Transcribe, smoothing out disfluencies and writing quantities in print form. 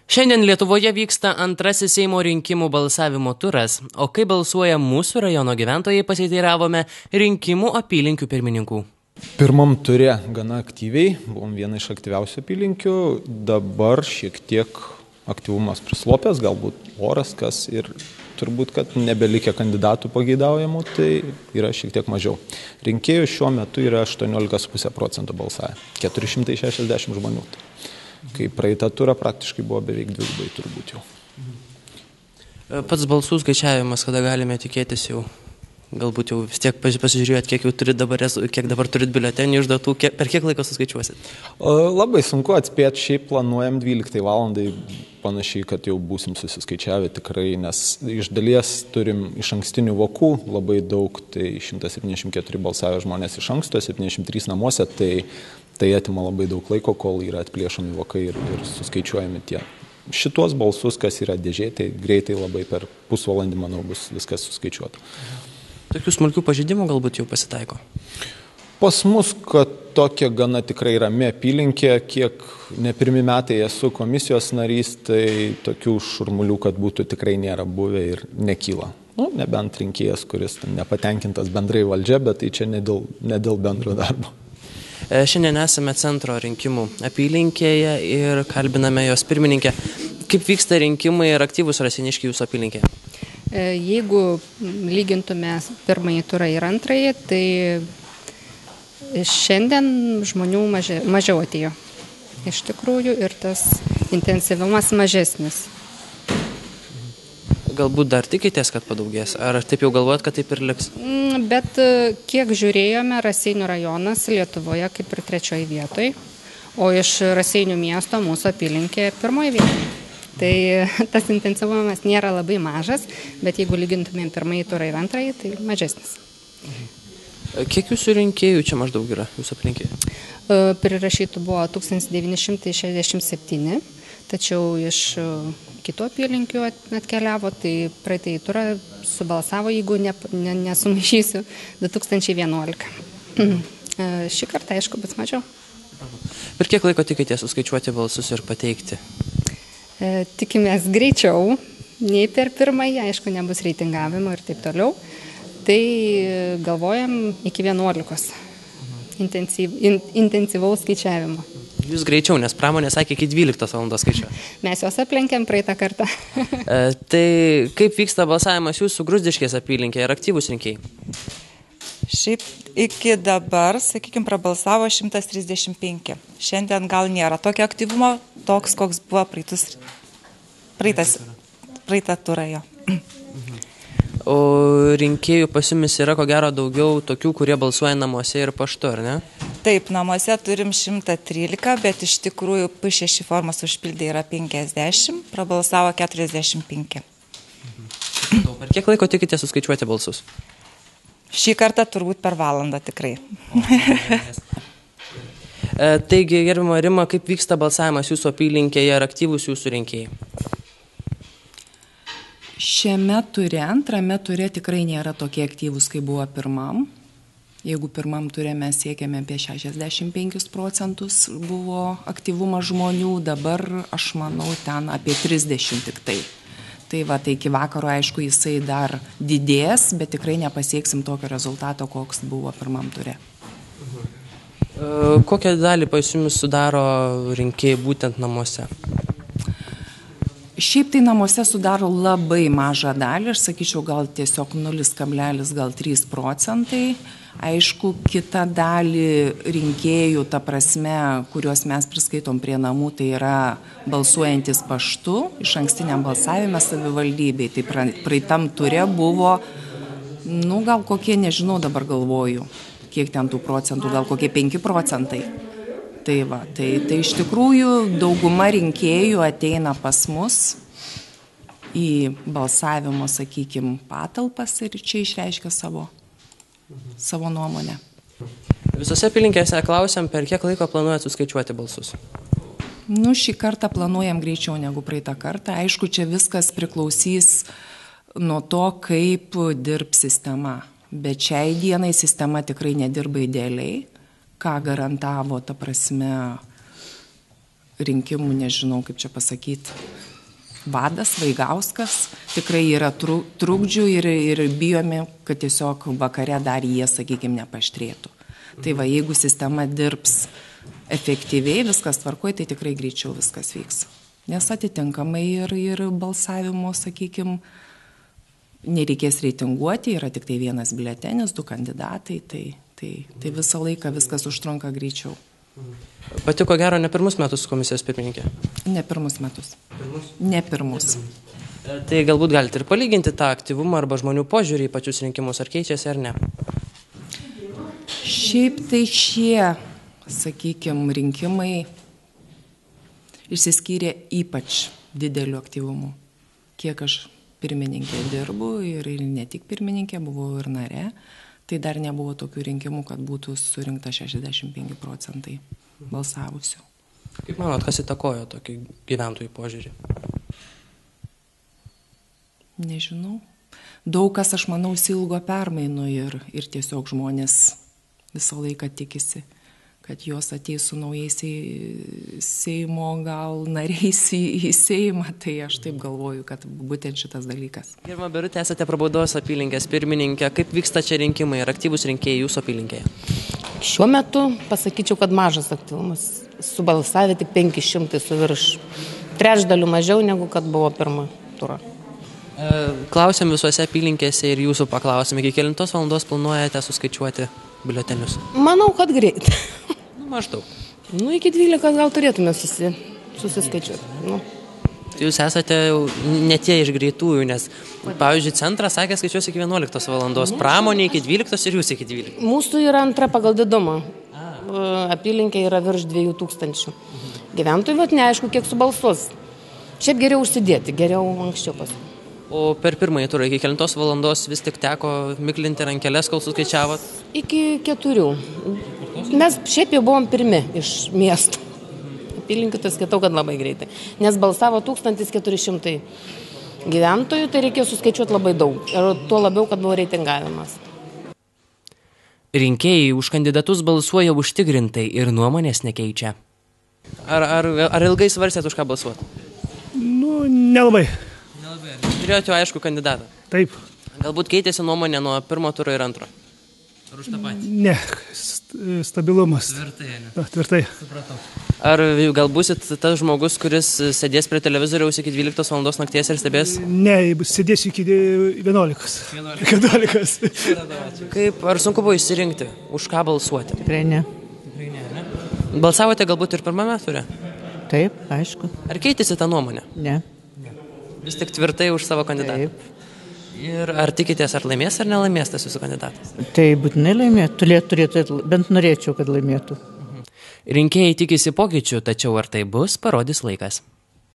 Šiandien Lietuvoje vyksta antrasis Seimo rinkimų balsavimo turas, o kaip balsuoja mūsų rajono gyventojai pasiteiravome rinkimų apylinkių pirmininkų. Pirmam ture gana aktyviai, buvom viena iš aktyviausių apylinkių, dabar šiek tiek aktyvumas prislopęs, galbūt oras kas ir turbūt, kad nebelikę kandidatų pageidaujamų, tai yra šiek tiek mažiau. Rinkėjų šiuo metu yra 18,5% balsavę, 460 žmonių. Kai praeitą turą praktiškai buvo beveik dvigubai turbūt jau. Pats balsų skaičiavimas, kada galime tikėtis jau? Galbūt jau vis tiek pasižiūrėjot, kiek jau turit dabar, kiek dabar turit biuletenių išduotų, per kiek laiko suskaičiuosit? Labai sunku atspėti, šiaip planuojam 12 valandai, panašiai, kad jau būsim susiskaičiavę tikrai, nes iš dalies turim iš ankstinių vokų labai daug, tai 174 balsavę žmonės iš anksto, 73 namuose, tai atima labai daug laiko, kol yra atplėšomi vokai ir suskaičiuojami tie. Šitos balsus, kas yra dėžė, tai greitai labai per pusvalandį, manau, bus viskas suskaičiuota. Tokių smulkių pažeidimų galbūt jau pasitaiko? Pas mus, kad tokia gana tikrai rami apylinkė, kiek ne pirmi metai esu komisijos narys, tai tokių šurmulių, kad būtų tikrai nėra buvę ir nekyla. Nebent rinkėjas, kuris nepatenkintas bendrai valdžia, bet tai čia ne dėl bendro darbo. Šiandien esame centro rinkimų apylinkėje ir kalbiname jos pirmininkę. Kaip vyksta rinkimai ir aktyvūs raseiniškiai jūsų apylinkėje? Jeigu lygintume pirmąjį turą ir antrąjį, tai šiandien žmonių mažiau atėjo. Iš tikrųjų ir tas intensyvumas mažesnis. Galbūt dar tikitės, kad padaugės? Ar taip jau galvojat, kad taip ir liks? Bet kiek žiūrėjome, Raseinių rajonas Lietuvoje kaip ir 3 vietoj, o iš Raseinių miesto mūsų apylinkė 1 vietoj. Tai tas intensyvumas nėra labai mažas, bet jeigu lygintumėm pirmąjį turą ir antrąjį, tai mažesnis. Kiek jūsų rinkėjų čia maždaug yra jūsų aplinkėje? Prirašytų buvo 1967, tačiau iš kito apylinkių atkeliavo, tai praeitąjį turą subalsavo, jeigu nesumaišysiu, 2011. Šį kartą, aišku, bus mažiau. Per kiek laiko tikitės suskaičiuoti balsus ir pateikti? Tikimės greičiau, nei per pirmąjį, aišku, nebus reitingavimo ir taip toliau. Tai galvojam iki 11 intensyvaus skaičiavimo. Jūs greičiau, nes pramonė sakė iki 12 valandos skaičiuoja. Mes juos aplenkėm praeitą kartą. Tai kaip vyksta balsavimas jūsų Gruzdiškės apylinkėje ir aktyvūs rinkėjai? Šiaip iki dabar, sakykime, prabalsavo 135. Šiandien gal nėra tokio aktyvumo, toks, koks buvo praeitą turą jo. O rinkėjų pas jumis yra ko gero daugiau tokių, kurie balsuoja namuose ir paštu, ar ne? Taip, namuose turim 113, bet iš tikrųjų P6 formas užpildė yra 50, prabalsavo 45. Per kiek laiko tikite suskaičiuoti balsus? Šį kartą turbūt per valandą tikrai. Taigi, gerbiama Rima, kaip vyksta balsavimas jūsų apylinkėje ir aktyvūs jūsų rinkėjai? Šiame ture, antrame ture tikrai nėra tokie aktyvūs, kaip buvo pirmam. Jeigu pirmam ture mes siekėme apie 65% buvo aktyvumas žmonių, dabar aš manau ten apie 30 tik tai. Tai va, tai iki vakaro aišku jisai dar didės, bet tikrai nepasieksim tokio rezultato, koks buvo pirmam ture. Kokią dalį pas jumis sudaro rinkėjai būtent namuose? Šiaip tai namuose sudaro labai mažą dalį, aš sakyčiau gal tiesiog 0,3%. Aišku, kitą dalį rinkėjų, ta prasme, kuriuos mes priskaitom prie namų, tai yra balsuojantis paštu, iš ankstiniam balsavime savivaldybei. Tai praeitam ture buvo, gal kokie, nežinau, dabar galvoju, kiek ten tų procentų, gal kokie 5%. Tai va, tai iš tikrųjų dauguma rinkėjų ateina pas mus į balsavimo, sakykime, patalpas ir čia išreiškia savo nuomonę. Visose apylinkėse klausiam, per kiek laiko planuojate suskaičiuoti balsus? Šį kartą planuojam greičiau negu praeitą kartą. Aišku, čia viskas priklausys nuo to, kaip dirbs sistema. Bet šiai dienai sistema tikrai nedirba idealiai. Ką garantavo, ta prasme, rinkimų, nežinau kaip čia pasakyti, vadas Vaigauskas. Tikrai yra trukdžių ir bijome, kad tiesiog vakare dar jie, sakykime, nepaštrėtų. Tai va, jeigu sistema dirbs efektyviai, viskas tvarkoja, tai tikrai greičiau viskas vyks. Nes atitinkamai ir balsavimo, sakykime, nereikės reitinguoti, yra tik tai vienas biuletenis, 2 kandidatai, tai visą laiką viskas užtrunka greičiau. Pati ko gero ne pirmus metus komisijos pirmininkė? Ne pirmus metus. Ne pirmus. Tai galbūt galite ir palyginti tą aktyvumą arba žmonių požiūrį į pačius rinkimus, ar keičiasi ar ne? Šiaip tai šie, sakykime, rinkimai išsiskyrė ypač dideliu aktyvumu. Kiek aš pirmininkė dirbu ir ne tik pirmininkė, buvau ir nare, tai dar nebuvo tokių rinkimų, kad būtų surinkta 65% balsavusių. Kaip manot, kas įtakojo tokį gyventojų požiūrį? Nežinau. Daug kas, aš manau, silgo permainų ir tiesiog žmonės visą laiką tikisi, kad jos ateis su naujais Seimo gal nariais į Seimą, tai aš taip galvoju, kad būtent šitas dalykas. Gerbiama Birutė, esate Prabaudos apylinkės pirmininkė. Kaip vyksta čia rinkimai ir aktyvūs rinkėjai jūsų apylinkėje? Šiuo metu pasakyčiau, kad mažas aktyvumas. Subalsavę tik 500 su virš. Trečdaliu mažiau negu kad buvo pirmą turą. Klausim visuose apylinkėse ir jūsų paklausim, iki kelintos valandos planuojate suskaičiuoti biuletenius? Manau, kad greit. Maždaug. Iki 12 gal turėtume susiskaičiuoti. Jūs esate jau ne tie iš greitųjų, nes, pavyzdžiui, centras sakė skaičiuos iki 11 valandos, pramonė iki 12 ir jūs iki 12. Mūsų yra antra pagal didumą. Apylinkė yra virš 2000 gyventojų, bet neaišku, kiek subalsuos. Šiaip geriau užsidėti, geriau anksčiau paskui. O per pirmąjį turą iki kelintos valandos vis tik teko miklinti rankeles, kol suskaičiavot? Iki 4. Mes šiaip jau buvom pirmi iš miesto. Apylinkių tai skaitau, kad labai greitai. Nes balsavo 1400 gyventojų, tai reikėjo suskaičiuoti labai daug. Ir tuo labiau, kad buvo reitingavimas. Rinkėjai už kandidatus balsuoja užtikrintai ir nuomonės nekeičia. Ar ilgai svarstėt už ką balsuoti? Nelabai. Turėjote jau aišku kandidatą? Taip. Galbūt keitėsi nuomonė nuo pirmo turo ir antro? Ar už tą patį? Ne, stabilumas. Tvirtai, ne? Tvirtai. Supratau. Ar gal būsit tas žmogus, kuris sėdės prie televizoriaus iki 12 valandos nakties ir stebės? Ne, sėdėsiu iki 11. 11. Ar sunku buvo išsirinkti, už ką balsuoti? Tikrai ne. Balsavote galbūt ir pirmame ture? Taip, aišku. Ar keitėsi tą nuomonę? Ne. Vis tik tvirtai už savo kandidatą? Taip. Ir ar tikitės, ar laimės ar nelaimės tas jūsų kandidatas? Tai būtinai laimėtų, turėtų, bent norėčiau, kad laimėtų. Rinkėjai tikisi pokyčių, tačiau ar tai bus, parodys laikas.